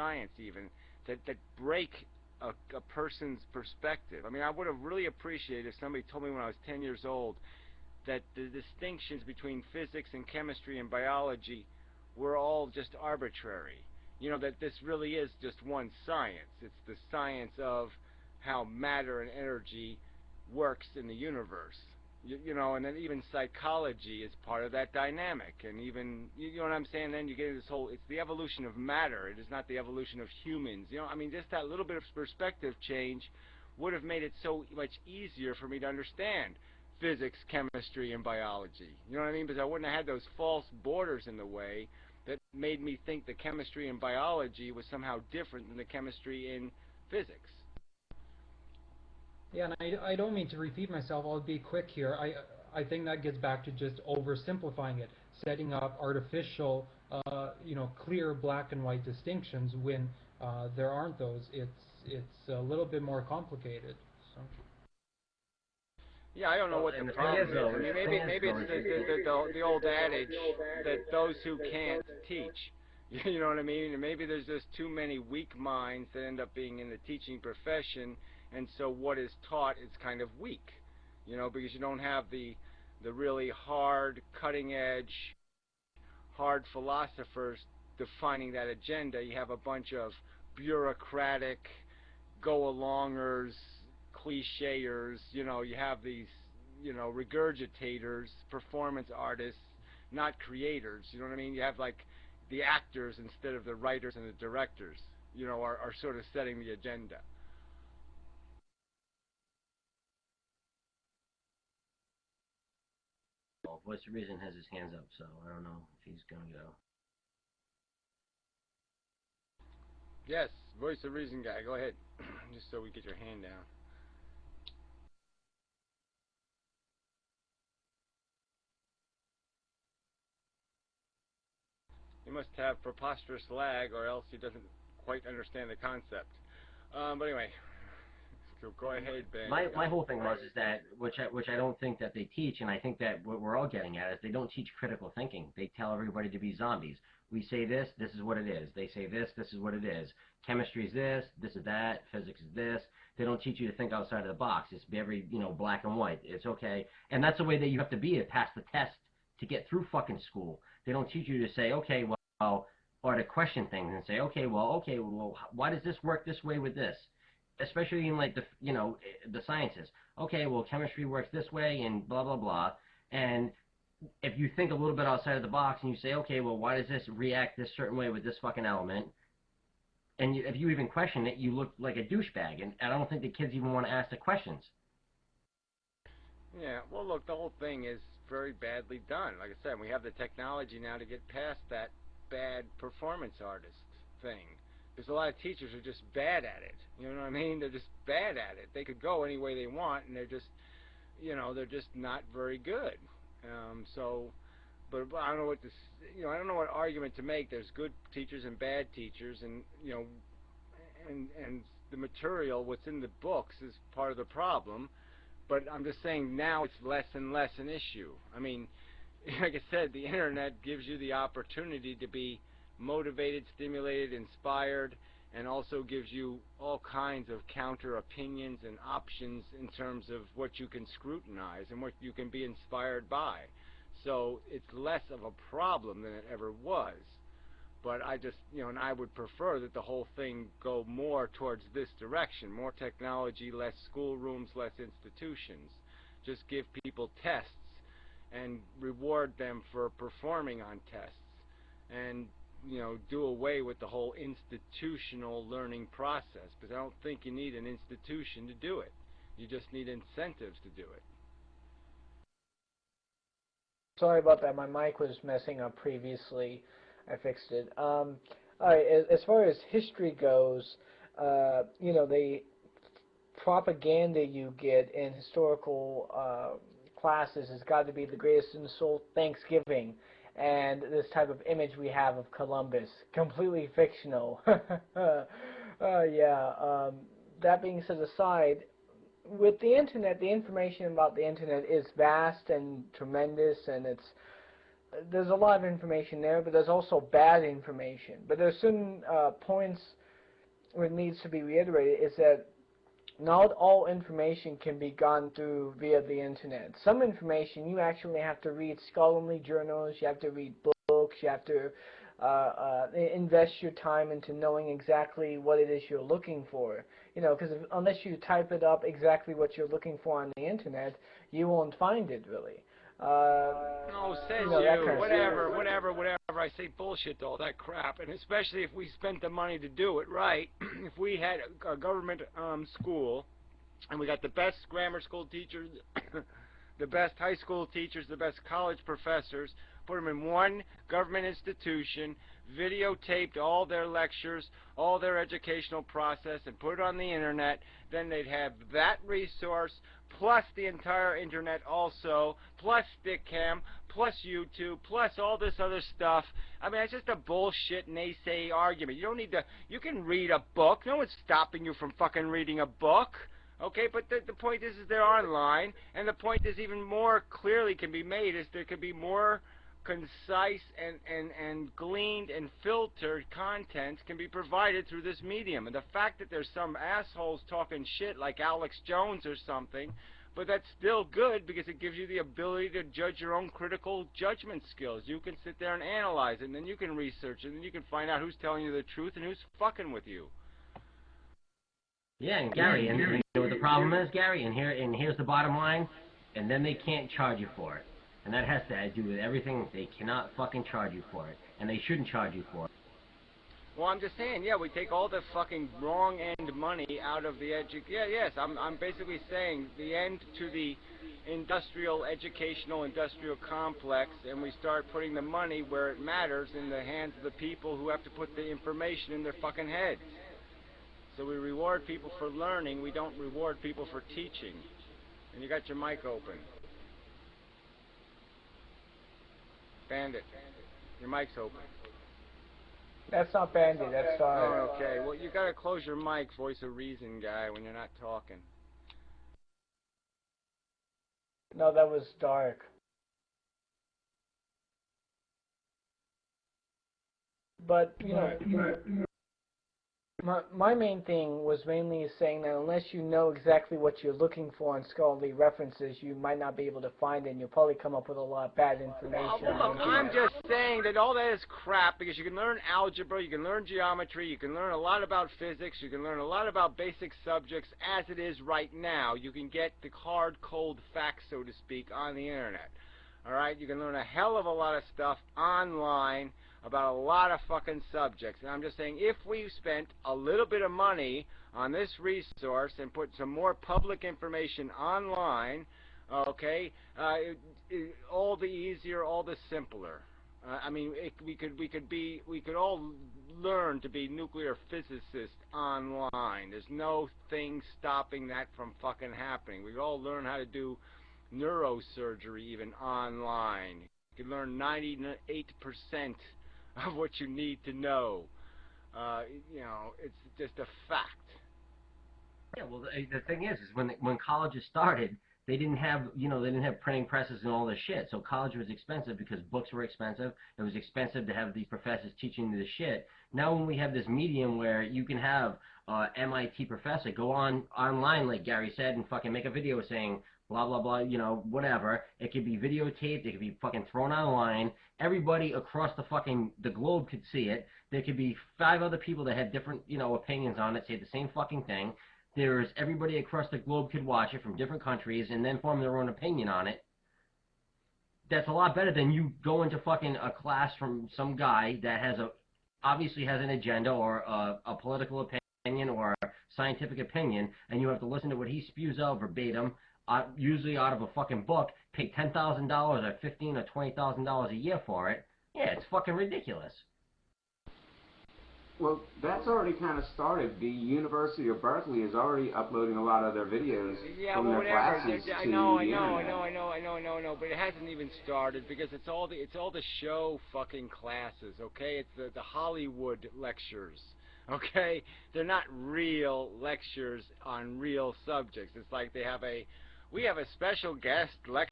science even, that break a person's perspective. I mean, I would have really appreciated if somebody told me when I was 10 years old that the distinctions between physics and chemistry and biology were all just arbitrary. You know, that this really is just one science. It's the science of how matter and energy works in the universe. You know, and then even psychology is part of that dynamic. And even, you know what I'm saying, then you get into this whole, it's the evolution of matter. It is not the evolution of humans. You know, I mean, just that little bit of perspective change would have made it so much easier for me to understand physics, chemistry, and biology. You know what I mean? Because I wouldn't have had those false borders in the way that made me think the chemistry in biology was somehow different than the chemistry in physics. Yeah, and I don't mean to repeat myself. I'll be quick here. I think that gets back to just oversimplifying it, setting up artificial, you know, clear black and white distinctions when there aren't those. It's a little bit more complicated. So. Yeah, I don't know what the problem is. I mean, maybe it's the old adage that those who can't teach. You know what I mean? And maybe there's just too many weak minds that end up being in the teaching profession, and so what is taught is kind of weak. You know, because you don't have the really hard, cutting-edge, hard philosophers defining that agenda. You have a bunch of bureaucratic, go-alongers, clichéers. You know, you have these, you know, regurgitators, performance artists, not creators. You know what I mean? You have like the actors instead of the writers and the directors, you know, are sort of setting the agenda. Voice of Reason has his hands up, so I don't know if he's going to go. Yes, Voice of Reason guy, go ahead, just so we get your hand down. He must have preposterous lag, or else he doesn't quite understand the concept. But anyway, go ahead, Ben. My whole thing was is that which I don't think that they teach, and I think that what we're all getting at is they don't teach critical thinking. They tell everybody to be zombies. We say this is what it is. They say this is what it is. Chemistry is this is that. Physics is this. They don't teach you to think outside of the box. It's very, you know, black and white. It's okay, and that's the way that you have to be to pass the test to get through fucking school. They don't teach you to say, okay, well, or to question things and say, okay, well, why does this work this way with this? Especially in like the, you know, the sciences. Okay, well, chemistry works this way and blah blah blah. And if you think a little bit outside of the box and you say, okay, well, why does this react this certain way with this fucking element? And if you even question it, you look like a douchebag. And I don't think the kids even want to ask the questions. Yeah, well, look, the whole thing is very badly done. Like I said, we have the technology now to get past that bad performance artist thing. There's a lot of teachers who are just bad at it. You know what I mean? They're just bad at it. They could go any way they want, and they're just, you know, they're just not very good. But I don't know what this, you know, I don't know what argument to make. There's good teachers and bad teachers, and you know, and the material, what's in the books, is part of the problem. But I'm just saying now it's less and less an issue. I mean, like I said, the internet gives you the opportunity to be motivated, stimulated, inspired, and also gives you all kinds of counter opinions and options in terms of what you can scrutinize and what you can be inspired by. So it's less of a problem than it ever was. But I just, you know, and I would prefer that the whole thing go more towards this direction. More technology, less schoolrooms, less institutions. Just give people tests and reward them for performing on tests. And, you know, do away with the whole institutional learning process. Because I don't think you need an institution to do it. You just need incentives to do it. Sorry about that. My mic was messing up previously. I fixed it. All right. As far as history goes, you know, the propaganda you get in historical classes has got to be the greatest insult, Thanksgiving, and this type of image we have of Columbus, completely fictional. Yeah. That being set aside, with the internet, the information about the internet is vast and tremendous, and it's there's a lot of information there, but there's also bad information. But there's certain points where it needs to be reiterated is that not all information can be gone through via the internet. Some information you actually have to read scholarly journals, you have to read books, you have to invest your time into knowing exactly what it is you're looking for. You know, because unless you type it up exactly what you're looking for on the internet, you won't find it really. No, says you know, that kind of whatever. I say bullshit to all that crap, and especially if we spent the money to do it right. If we had a government school, and we got the best grammar school teachers, the best high school teachers, the best college professors, put them in one government institution, videotaped all their lectures, all their educational process, and put it on the internet, then they'd have that resource, plus the entire internet also, plus Stickam, plus YouTube, plus all this other stuff. I mean, it's just a bullshit naysay argument. You don't need to, you can read a book. No one's stopping you from fucking reading a book. Okay, but the point is they're online, and the point is even more clearly can be made is there could be more concise and gleaned and filtered content can be provided through this medium. And the fact that there's some assholes talking shit like Alex Jones or something, but that's still good because it gives you the ability to judge your own critical judgment skills. You can sit there and analyze it, and then you can research it, and then you can find out who's telling you the truth and who's fucking with you. Yeah, and Gary, and you know what the problem is, Gary? And here's the bottom line, and then they can't charge you for it. And that has to do with everything. They cannot fucking charge you for it. And they shouldn't charge you for it. Well, I'm just saying, yeah, we take all the fucking wrong end money out of the yes, I'm basically saying the end to the industrial complex, and we start putting the money where it matters in the hands of the people who have to put the information in their fucking heads. So we reward people for learning, we don't reward people for teaching. And you got your mic open. Bandit, your mic's open. That's not Bandit, that's Dark. Oh, okay. Well, you gotta close your mic, voice of reason guy, when you're not talking. No, that was Dark. But, you know, my main thing was mainly saying that unless you know exactly what you're looking for in scholarly references, you might not be able to find it, and you'll probably come up with a lot of bad information. Well, look, I'm just saying that all that is crap, because you can learn algebra, you can learn geometry, you can learn a lot about physics, you can learn a lot about basic subjects as it is right now. You can get the hard, cold facts, so to speak, on the internet. All right? You can learn a hell of a lot of stuff online about a lot of fucking subjects. And I'm just saying, if we spent a little bit of money on this resource and put some more public information online, okay, all the easier, all the simpler. I mean, we could all learn to be nuclear physicists online. There's no thing stopping that from fucking happening. We could all learn how to do neurosurgery even online. You could learn 98% of what you need to know. You know, it's just a fact. Yeah, well, the thing is when colleges started, they didn't have, you know, they didn't have printing presses and all this shit. So college was expensive because books were expensive. It was expensive to have these professors teaching this shit. Now when we have this medium where you can have MIT professor go online, like Gary said, and fucking make a video saying blah, blah, blah, you know, whatever. It could be videotaped. It could be fucking thrown online. Everybody across the globe could see it. There could be 5 other people that had different, you know, opinions on it, say the same fucking thing. Everybody across the globe could watch it from different countries and then form their own opinion on it. That's a lot better than you going to fucking a class from some guy that obviously has an agenda or a political opinion or a scientific opinion, and you have to listen to what he spews out verbatim, usually out of a fucking book, pay $10,000 or $15,000 or $20,000 a year for it. Yeah, it's fucking ridiculous. Well, that's already kind of started. The University of Berkeley is already uploading a lot of their videos from their classes to I know, but it hasn't even started because it's all the show fucking classes, okay? It's the Hollywood lectures, okay? They're not real lectures on real subjects. It's like we have a special guest lecturer